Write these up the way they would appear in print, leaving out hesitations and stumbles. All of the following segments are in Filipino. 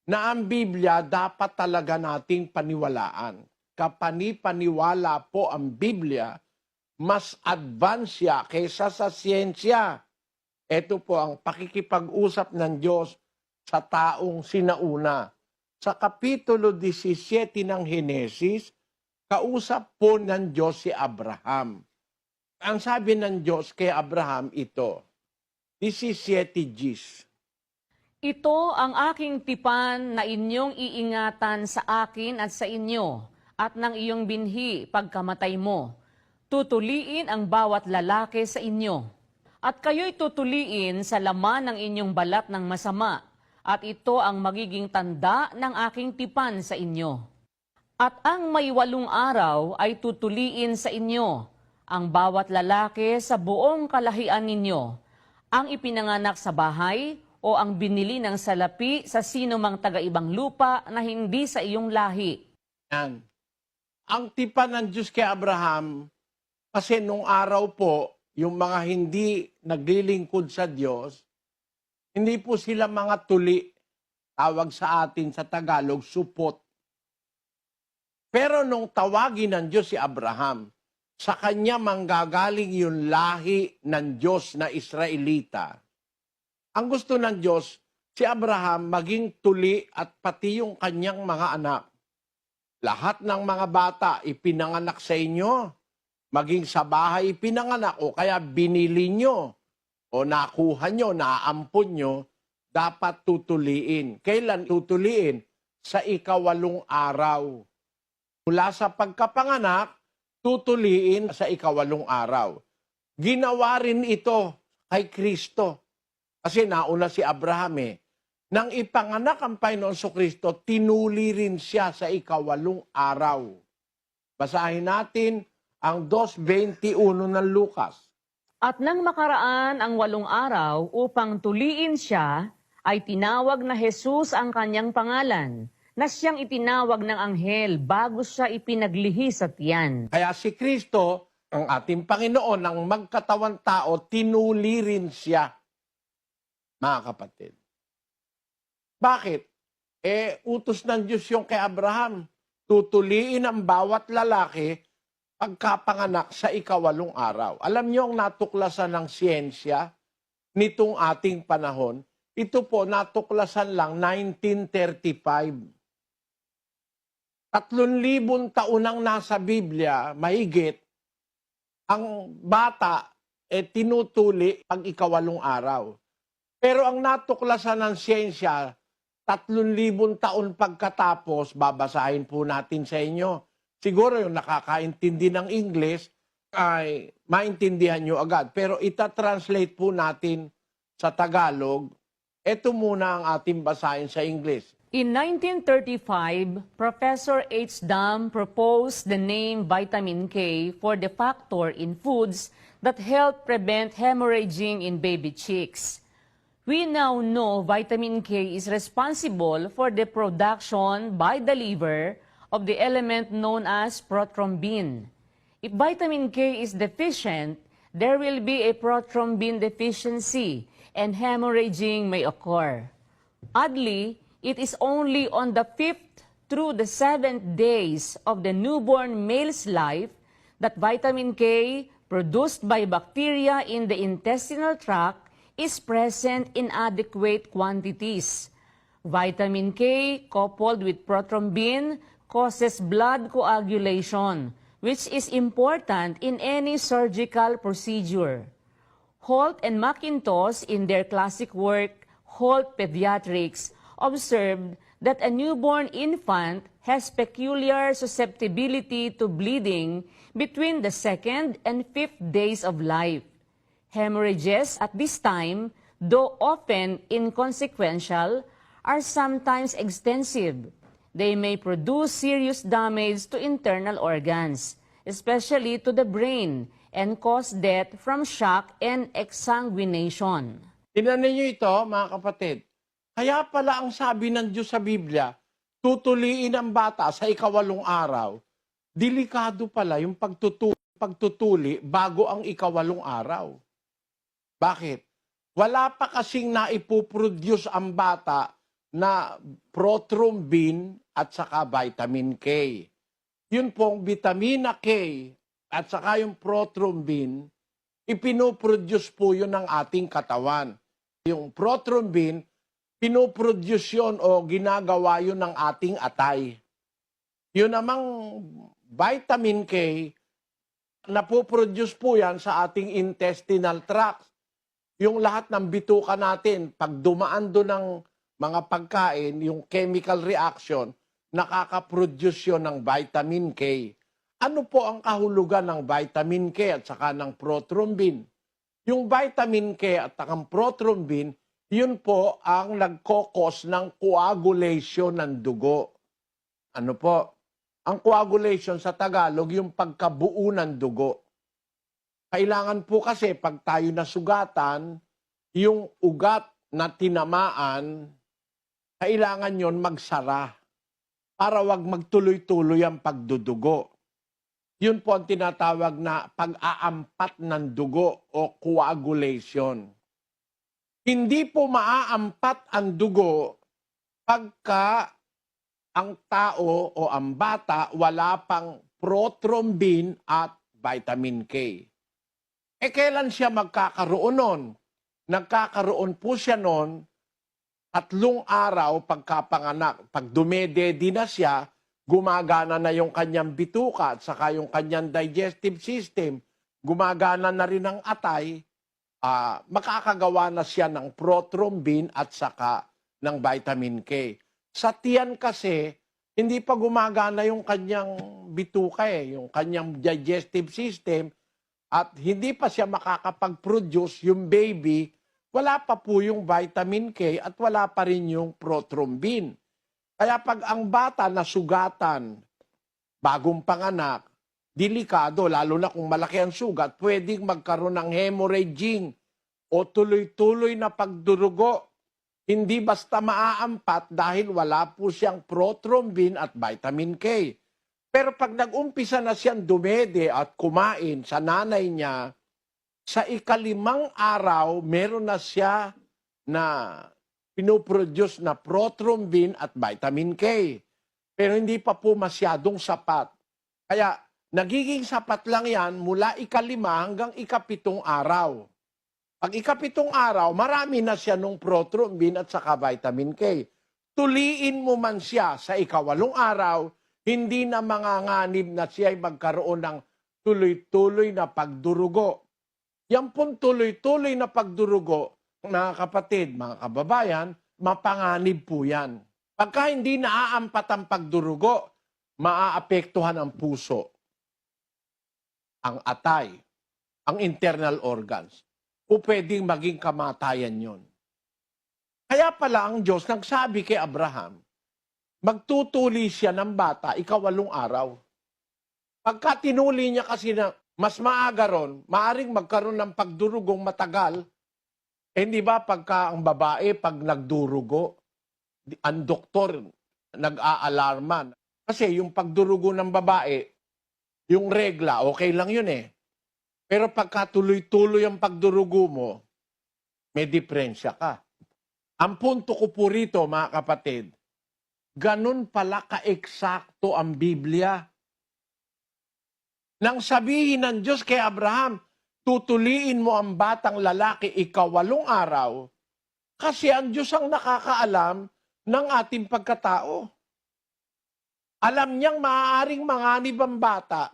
na ang Biblia dapat talaga nating paniwalaan. Kapani-paniwala po ang Biblia, mas advance siya kaysa sa siyensya. Ito po ang pakikipag-usap ng Diyos sa taong sinauna. Sa Kapitulo 17 ng Henesis, kausap po ng Diyos si Abraham. Ang sabi ng Diyos kay Abraham ito, 17 Gs. Ito ang aking tipan na inyong iingatan sa akin at sa inyo, at ng iyong binhi pagkamatay mo. Tutuliin ang bawat lalaki sa inyo, at kayo'y tutuliin sa laman ng inyong balat ng masama, at ito ang magiging tanda ng aking tipan sa inyo. At ang may 8 araw ay tutuliin sa inyo, ang bawat lalaki sa buong kalahian ninyo, ang ipinanganak sa bahay, o ang binili ng salapi sa sino mang taga-ibang lupa na hindi sa iyong lahi. Yan. Ang tipan ng Diyos kay Abraham, kasi nung araw po, yung mga hindi naglilingkod sa Diyos, hindi po sila mga tuli, tawag sa atin sa Tagalog, supot. Pero nung tawagin ng Diyos si Abraham, sa kanya manggagaling yung lahi ng Diyos na Israelita. Ang gusto ng Diyos, si Abraham maging tuli at pati yung kanyang mga anak. Lahat ng mga bata ipinanganak sa inyo, maging sa bahay ipinanganak o kaya binili nyo o nakuha nyo, naampon nyo, dapat tutuliin. Kailan tutuliin? Sa 8 araw. Mula sa pagkapanganak, tutuliin sa 8 araw. Ginawa rin ito kay Kristo. Kasi nauna si Abraham Nang ipanganak ang Panginoon Kristo, tinuli rin siya sa 8 araw. Basahin natin ang 2:21 ng Lucas. At nang makaraan ang 8 araw upang tuliin siya, ay tinawag na Jesus ang kanyang pangalan, na siyang itinawag ng anghel bago siya ipinaglihi sa tiyan. Kaya si Kristo, ang ating Panginoon, ang magkatawan tao, tinuli rin siya. Mga kapatid. Bakit? Utos ng Diyos yung kay Abraham. Tutuliin ang bawat lalaki pagkapanganak sa 8 araw. Alam niyo ang natuklasan ng siyensya nitong ating panahon? Ito po, natuklasan lang 1935. 3,000 taon nang nasa Biblia, mahigit, ang bata tinutuli pag 8 araw. Pero ang natuklasan ng siyensya, 3,000 taon pagkatapos, babasahin po natin sa inyo. Siguro yung nakakaintindi ng English ay maintindihan nyo agad. Pero itatranslate po natin sa Tagalog. Ito muna ang ating basahin sa English. In 1935, Professor H. Dam proposed the name vitamin K for the factor in foods that help prevent hemorrhaging in baby chicks. We now know vitamin K is responsible for the production by the liver of the element known as prothrombin. If vitamin K is deficient, there will be a prothrombin deficiency and hemorrhaging may occur. Oddly, it is only on the 5th through the 7th days of the newborn male's life that vitamin K produced by bacteria in the intestinal tract is present in adequate quantities. Vitamin K coupled with prothrombin causes blood coagulation, which is important in any surgical procedure. Holt and McIntosh, in their classic work, Holt Pediatrics, observed that a newborn infant has peculiar susceptibility to bleeding between the 2nd and 5th days of life. Hemorrhages at this time, though often inconsequential, are sometimes extensive. They may produce serious damage to internal organs, especially to the brain, and cause death from shock and exsanguination. Tingnan niyo ito, mga kapatid. Kaya pala ang sabi ng Diyos sa Biblia, tutuliin ang bata sa 8 araw. Delikado pala yung pagtutuli bago ang 8 araw. Bakit? Wala pa kasing naipoproduce ang bata na prothrombin at saka vitamin K. Yun pong vitamina K at saka yung prothrombin, ipinoproduce po yun ng ating katawan. Yung prothrombin, pinoproduce yun o ginagawa yun ng ating atay. Yun namang vitamin K, napoproduce po yan sa ating intestinal tract. Yung lahat ng bituka natin, pag dumaan doon ng mga pagkain, yung chemical reaction, nakaka-produce yun ng vitamin K. Ano po ang kahulugan ng vitamin K at saka ng prothrombin? Yung vitamin K at ang prothrombin, yun po ang nagkokos ng coagulation ng dugo. Ano po? Ang coagulation sa Tagalog, yung pagkabuo ng dugo. Kailangan po kasi pag tayo nasugatan, yung ugat na tinamaan, kailangan yon magsara para wag magtuloy-tuloy ang pagdudugo. Yun po ang tinatawag na pag-aampat ng dugo o coagulation. Hindi po maaampat ang dugo pagka ang tao o ang bata wala pang prothrombin at vitamin K. Kailan siya magkakaroon nun? Nagkakaroon po siya nun 3 araw pagkapanganak. Pag dumedede na siya, gumagana na yung kanyang bituka at saka yung kanyang digestive system, gumagana na rin ang atay, makakagawa na siya ng prothrombin at saka ng vitamin K. Sa tiyan kasi, hindi pa gumagana yung kanyang bituka yung kanyang digestive system, at hindi pa siya makakapag-produce yung baby, wala pa po yung vitamin K at wala pa rin yung prothrombin. Kaya pag ang bata nasugatan, bagong panganak, delikado, lalo na kung malaki ang sugat, pwedeng magkaroon ng hemorrhaging o tuloy-tuloy na pagdurugo. Hindi basta maaampat dahil wala po siyang prothrombin at vitamin K. Pero pag nag-umpisa na siyang dumede at kumain sa nanay niya, sa 5 araw, meron na siya na pinoproduce na prothrombin at vitamin K. Pero hindi pa po masyadong sapat. Kaya nagiging sapat lang yan mula 5 hanggang 7 araw. Pag 7 araw, marami na siya nung prothrombin at saka vitamin K. Tuliin mo man siya sa 8 araw, hindi na manganganib na siya ay magkaroon ng tuloy-tuloy na pagdurugo. Yan pong tuloy-tuloy na pagdurugo, mga kapatid, mga kababayan, mapanganib po yan. Pagka hindi naaampat ang pagdurugo, maaapektuhan ang puso, ang atay, ang internal organs. O pwedeng maging kamatayan yon. Kaya pala ang Diyos nagsabi kay Abraham, magtutuli siya ng bata 8 araw. Pagka tinuli niya kasi na mas maaga ron, maaring magkaroon ng pagdurugong matagal. Hindi ba pagka ang babae, pag nagdurugo, ang doktor nag-aalarman. Kasi yung pagdurugo ng babae, yung regla, okay lang yun Pero pagka tuloy-tuloy ang pagdurugo mo, may diferensya ka. Ang punto ko po rito, mga kapatid, ganun pala ka-eksakto ang Biblia. Nang sabihin ng Diyos kay Abraham, tutuliin mo ang batang lalaki 8 araw, kasi ang Diyos ang nakakaalam ng ating pagkatao. Alam niyang maaaring manganib ang bata,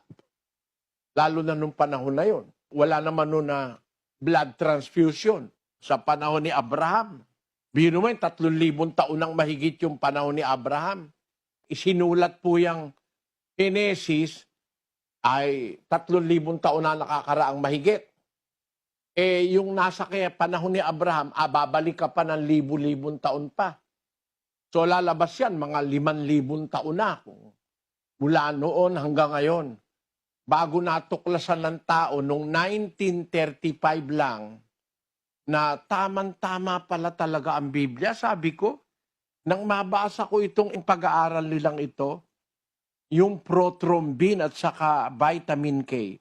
lalo na nung panahon na yon. Wala naman nun na blood transfusion sa panahon ni Abraham. Biro mo 3,000 taon nang mahigit yung panahon ni Abraham. Isinulat po yung Genesis ay 3,000 taon na nakakaraang mahigit. Yung nasa kaya panahon ni Abraham, babalik ka pa ng 1,000 taon pa. So lalabas yan, mga 5,000 taon na. Mula noon hanggang ngayon. Bago natuklasan ng tao, noong 1935 lang, na tamang-tama pala talaga ang Biblia. Sabi ko, nang mabasa ko itong pag-aaral nilang ito, yung prothrombin at saka vitamin K,